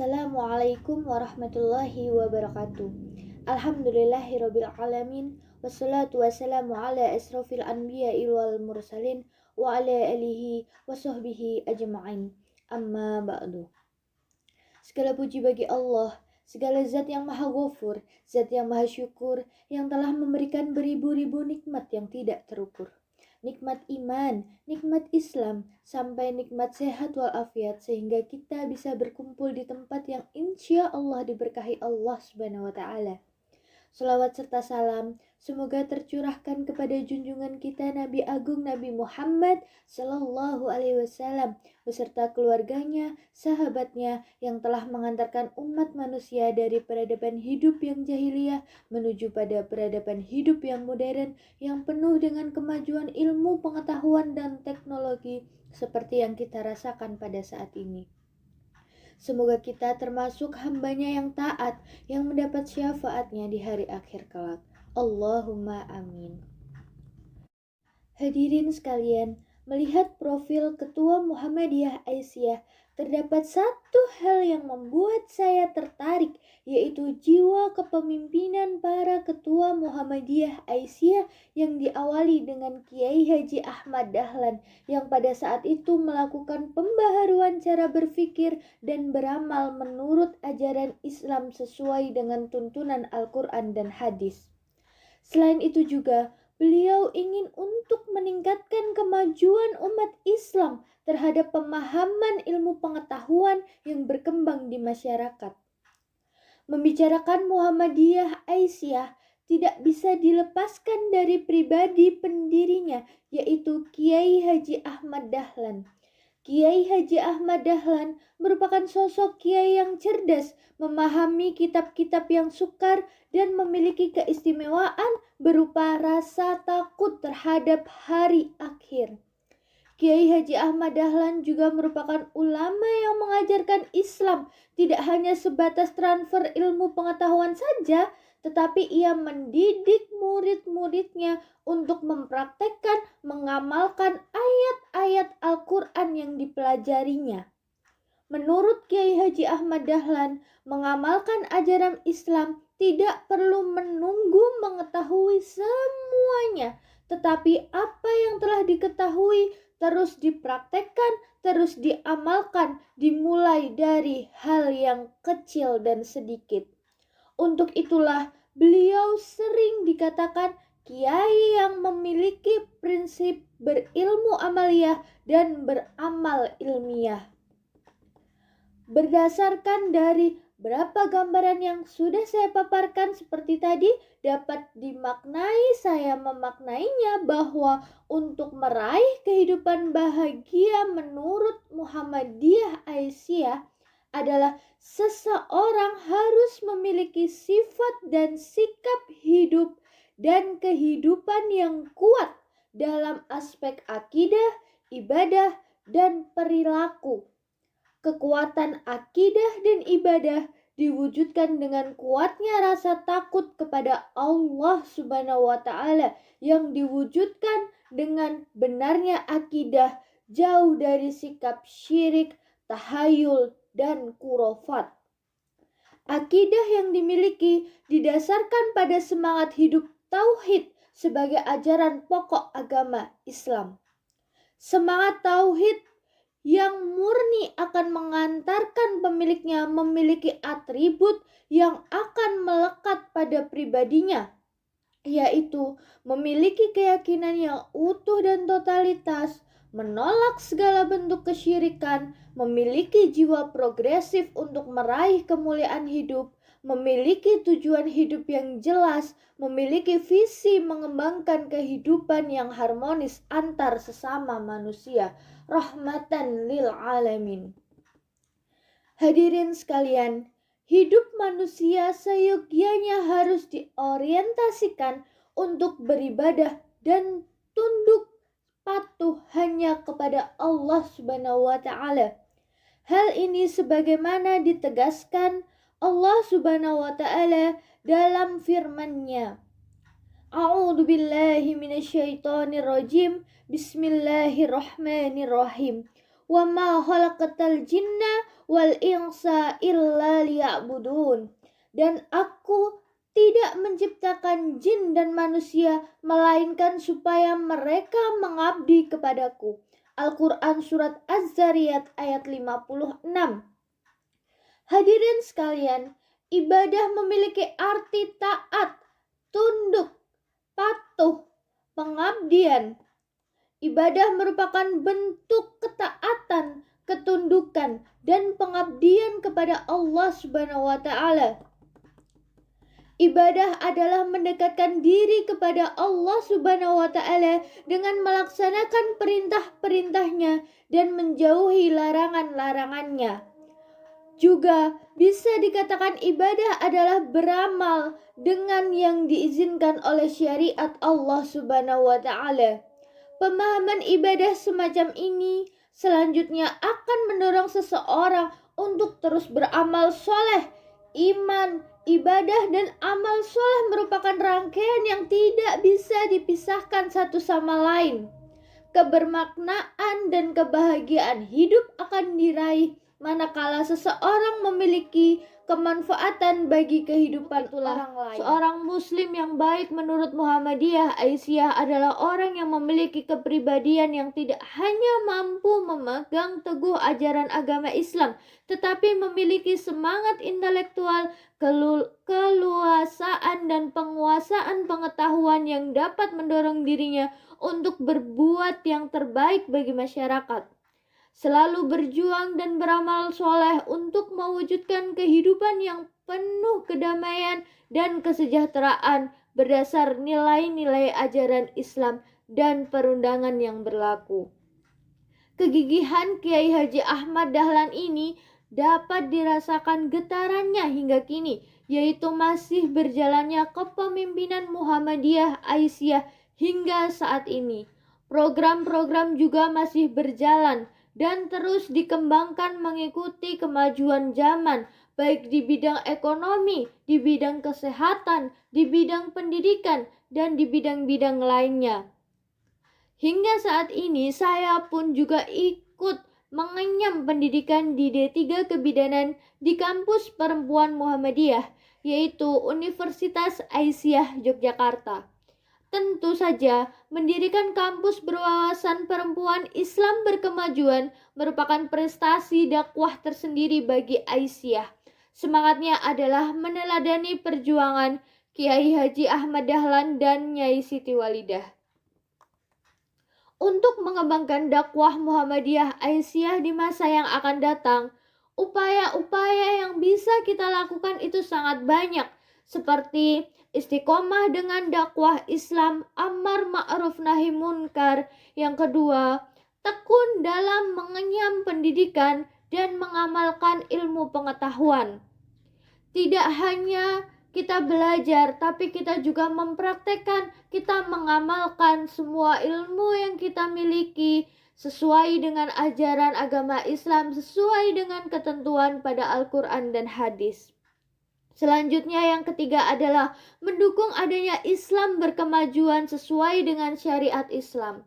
Assalamualaikum warahmatullahi wabarakatuh. Alhamdulillahirabbil alamin wassalatu wassalamu ala asrofil anbiya'i wal mursalin wa ala alihi wa sahbihi ajma'in. Amma ba'du. Segala puji bagi Allah, segala zat yang maha ghafur, zat yang maha syukur, yang telah memberikan beribu-ribu nikmat yang tidak terukur. Nikmat iman, nikmat Islam, sampai nikmat sehat walafiat, sehingga kita bisa berkumpul di tempat yang insya Allah diberkahi Allah Subhanahu wa Ta'ala. Salawat serta salam semoga tercurahkan kepada junjungan kita Nabi Agung Nabi Muhammad Sallallahu Alaihi Wasallam beserta keluarganya, sahabatnya yang telah mengantarkan umat manusia dari peradaban hidup yang jahiliyah menuju pada peradaban hidup yang modern yang penuh dengan kemajuan ilmu, pengetahuan, dan teknologi seperti yang kita rasakan pada saat ini. Semoga kita termasuk hambanya yang taat, yang mendapat syafaatnya di hari akhir kelak. Allahumma amin. Hadirin sekalian, melihat profil Ketua Muhammadiyah Aisyah, terdapat satu hal yang membuat saya tertarik, yaitu jiwa kepemimpinan para Ketua Muhammadiyah Aisyah yang diawali dengan Kiai Haji Ahmad Dahlan yang pada saat itu melakukan pembaharuan cara berpikir dan beramal menurut ajaran Islam sesuai dengan tuntunan Al-Quran dan hadis. Selain itu juga, beliau ingin untuk meningkatkan kemajuan umat Islam terhadap pemahaman ilmu pengetahuan yang berkembang di masyarakat. Membicarakan Muhammadiyah Aisyah tidak bisa dilepaskan dari pribadi pendirinya, yaitu Kiai Haji Ahmad Dahlan. Kiai Haji Ahmad Dahlan merupakan sosok kiai yang cerdas, memahami kitab-kitab yang sukar, dan memiliki keistimewaan berupa rasa takut terhadap hari akhir. Kiai Haji Ahmad Dahlan juga merupakan ulama yang mengajarkan Islam tidak hanya sebatas transfer ilmu pengetahuan saja, tetapi ia mendidik murid-muridnya untuk mempraktekkan, mengamalkan ayat-ayat Al-Quran yang dipelajarinya. Menurut Kiai Haji Ahmad Dahlan, mengamalkan ajaran Islam tidak perlu menunggu mengetahui semuanya, tetapi apa yang telah diketahui terus dipraktekkan, terus diamalkan, dimulai dari hal yang kecil dan sedikit. Untuk itulah beliau sering dikatakan kiai yang memiliki prinsip berilmu amaliyah dan beramal ilmiah. Berdasarkan dari berapa gambaran yang sudah saya paparkan seperti tadi, dapat dimaknai, saya memaknainya bahwa untuk meraih kehidupan bahagia menurut Muhammadiyah Aisyah adalah seseorang harus memiliki sifat dan sikap hidup dan kehidupan yang kuat dalam aspek akidah, ibadah, dan perilaku. Kekuatan akidah dan ibadah diwujudkan dengan kuatnya rasa takut kepada Allah Subhanahu wa Ta'ala yang diwujudkan dengan benarnya akidah jauh dari sikap syirik, tahayul, dan khurafat. Akidah yang dimiliki didasarkan pada semangat hidup tauhid sebagai ajaran pokok agama Islam. Semangat tauhid yang murni akan mengantarkan pemiliknya memiliki atribut yang akan melekat pada pribadinya, yaitu memiliki keyakinan yang utuh dan totalitas, menolak segala bentuk kesyirikan, memiliki jiwa progresif untuk meraih kemuliaan hidup, memiliki tujuan hidup yang jelas, memiliki visi mengembangkan kehidupan yang harmonis antar sesama manusia, rahmatan lil alamin. Hadirin sekalian, hidup manusia seyogyanya harus diorientasikan untuk beribadah dan tunduk patuh hanya kepada Allah Subhanahu wa Ta'ala. Hal ini sebagaimana ditegaskan Allah Subhanahu wa Ta'ala dalam firman-Nya. A'udzu billahi minasyaitonir rajim. Bismillahirrahmanirrahim. wa ma khalaqatal jinna wal insa illa liya'budun. Dan aku tidak menciptakan jin dan manusia melainkan supaya mereka mengabdi kepadaku. Al-Quran Surat Az-Zariyat ayat 56. Hadirin sekalian, ibadah memiliki arti taat, tunduk, patuh, pengabdian. Ibadah merupakan bentuk ketaatan, ketundukan, dan pengabdian kepada Allah Subhanahu wa Ta'ala. Ibadah adalah mendekatkan diri kepada Allah Subhanahu wa Ta'ala dengan melaksanakan perintah-perintahnya dan menjauhi larangan-larangannya. Juga bisa dikatakan ibadah adalah beramal dengan yang diizinkan oleh syariat Allah Subhanahu wa Ta'ala. Pemahaman ibadah semacam ini selanjutnya akan mendorong seseorang untuk terus beramal soleh. Iman, ibadah, dan amal soleh merupakan rangkaian yang tidak bisa dipisahkan satu sama lain. Kebermaknaan dan kebahagiaan hidup akan diraih manakala seseorang memiliki kemanfaatan bagi kehidupan orang lain. Seorang muslim yang baik menurut Muhammadiyah Aisyah adalah orang yang memiliki kepribadian yang tidak hanya mampu memegang teguh ajaran agama Islam, tetapi memiliki semangat intelektual, keluasaan dan penguasaan pengetahuan yang dapat mendorong dirinya untuk berbuat yang terbaik bagi masyarakat. Selalu berjuang dan beramal soleh untuk mewujudkan kehidupan yang penuh kedamaian dan kesejahteraan berdasar nilai-nilai ajaran Islam dan perundangan yang berlaku. Kegigihan Kiai Haji Ahmad Dahlan ini dapat dirasakan getarannya hingga kini, yaitu masih berjalannya kepemimpinan Muhammadiyah Aisyah hingga saat ini. Program-program juga masih berjalan dan terus dikembangkan mengikuti kemajuan zaman, baik di bidang ekonomi, di bidang kesehatan, di bidang pendidikan, dan di bidang-bidang lainnya. Hingga saat ini saya pun juga ikut mengenyam pendidikan di D3 Kebidanan di kampus perempuan Muhammadiyah, yaitu Universitas Aisyah Yogyakarta. Tentu saja, mendirikan kampus berwawasan perempuan Islam berkemajuan merupakan prestasi dakwah tersendiri bagi Aisyah. Semangatnya adalah meneladani perjuangan Kiai Haji Ahmad Dahlan dan Nyai Siti Walidah. Untuk mengembangkan dakwah Muhammadiyah Aisyah di masa yang akan datang, upaya-upaya yang bisa kita lakukan itu sangat banyak, seperti istiqomah dengan dakwah Islam, amar ma'ruf nahi munkar. Yang kedua, tekun dalam mengenyam pendidikan dan mengamalkan ilmu pengetahuan. Tidak hanya kita belajar, tapi kita juga mempraktekkan, kita mengamalkan semua ilmu yang kita miliki sesuai dengan ajaran agama Islam, sesuai dengan ketentuan pada Al-Quran dan hadis. Selanjutnya yang ketiga adalah mendukung adanya Islam berkemajuan sesuai dengan syariat Islam.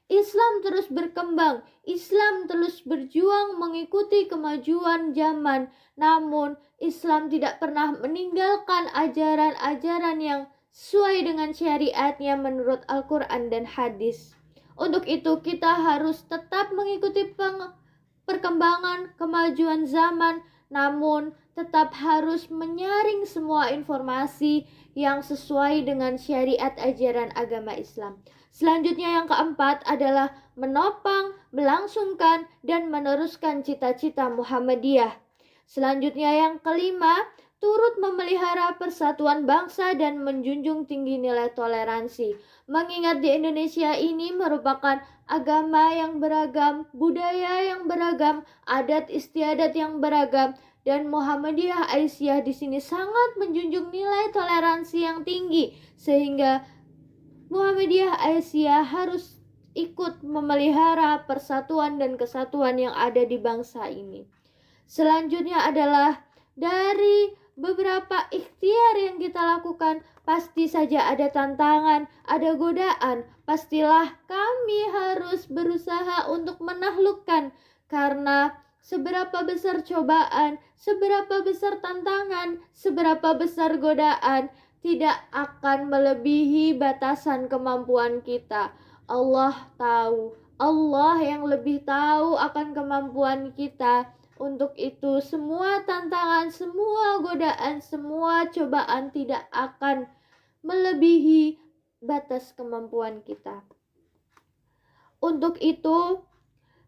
Islam terus berkembang, Islam terus berjuang mengikuti kemajuan zaman, namun Islam tidak pernah meninggalkan ajaran-ajaran yang sesuai dengan syariatnya menurut Al-Quran dan hadis. Untuk itu kita harus tetap mengikuti perkembangan kemajuan zaman, namun tetap harus menyaring semua informasi yang sesuai dengan syariat ajaran agama Islam. Selanjutnya yang keempat adalah menopang, melangsungkan, dan meneruskan cita-cita Muhammadiyah. Selanjutnya yang kelima, turut memelihara persatuan bangsa dan menjunjung tinggi nilai toleransi. Mengingat di Indonesia ini merupakan agama yang beragam, budaya yang beragam, adat istiadat yang beragam, dan Muhammadiyah Aisyah di sini sangat menjunjung nilai toleransi yang tinggi, sehingga Muhammadiyah Aisyah harus ikut memelihara persatuan dan kesatuan yang ada di bangsa ini. Selanjutnya adalah dari beberapa ikhtiar yang kita lakukan, pasti saja ada tantangan, ada godaan. Pastilah kami harus berusaha untuk menaklukkan Karena seberapa besar cobaan, seberapa besar tantangan, seberapa besar godaan, tidak akan melebihi batasan kemampuan kita. Allah tahu, Allah yang lebih tahu akan kemampuan kita. Untuk itu semua tantangan, semua godaan, semua cobaan tidak akan melebihi batas kemampuan kita. Untuk itu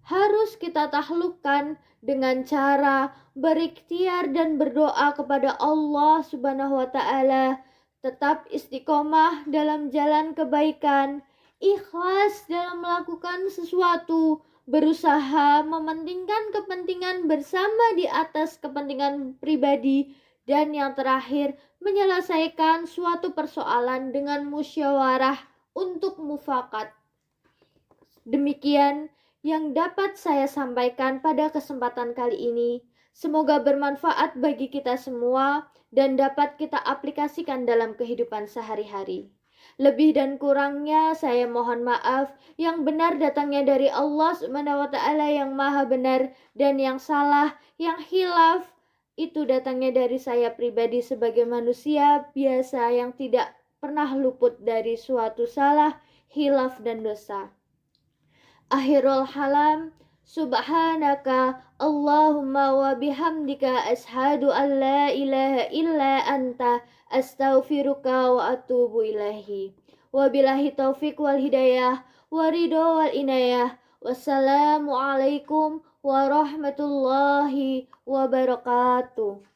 harus kita taklukkan dengan cara berikhtiar dan berdoa kepada Allah Subhanahu wa taala, tetap istiqomah dalam jalan kebaikan, ikhlas dalam melakukan sesuatu, berusaha mementingkan kepentingan bersama di atas kepentingan pribadi, dan yang terakhir menyelesaikan suatu persoalan dengan musyawarah untuk mufakat. Demikian yang dapat saya sampaikan pada kesempatan kali ini. Semoga bermanfaat bagi kita semua dan dapat kita aplikasikan dalam kehidupan sehari-hari. Lebih dan kurangnya saya mohon maaf. Yang benar datangnya dari Allah Subhanahu wa taala yang Maha Benar, dan yang salah, yang khilaf itu datangnya dari saya pribadi sebagai manusia biasa yang tidak pernah luput dari suatu salah, khilaf dan dosa. Akhirul halam, subhanaka Allahumma wa bihamdika ashhadu an la ilaha illa anta astaghfiruka wa atubu ilaihi. Wabillahi taufik wal hidayah wa ridho wal inayah. Wassalamualaikum warahmatullahi wabarakatuh.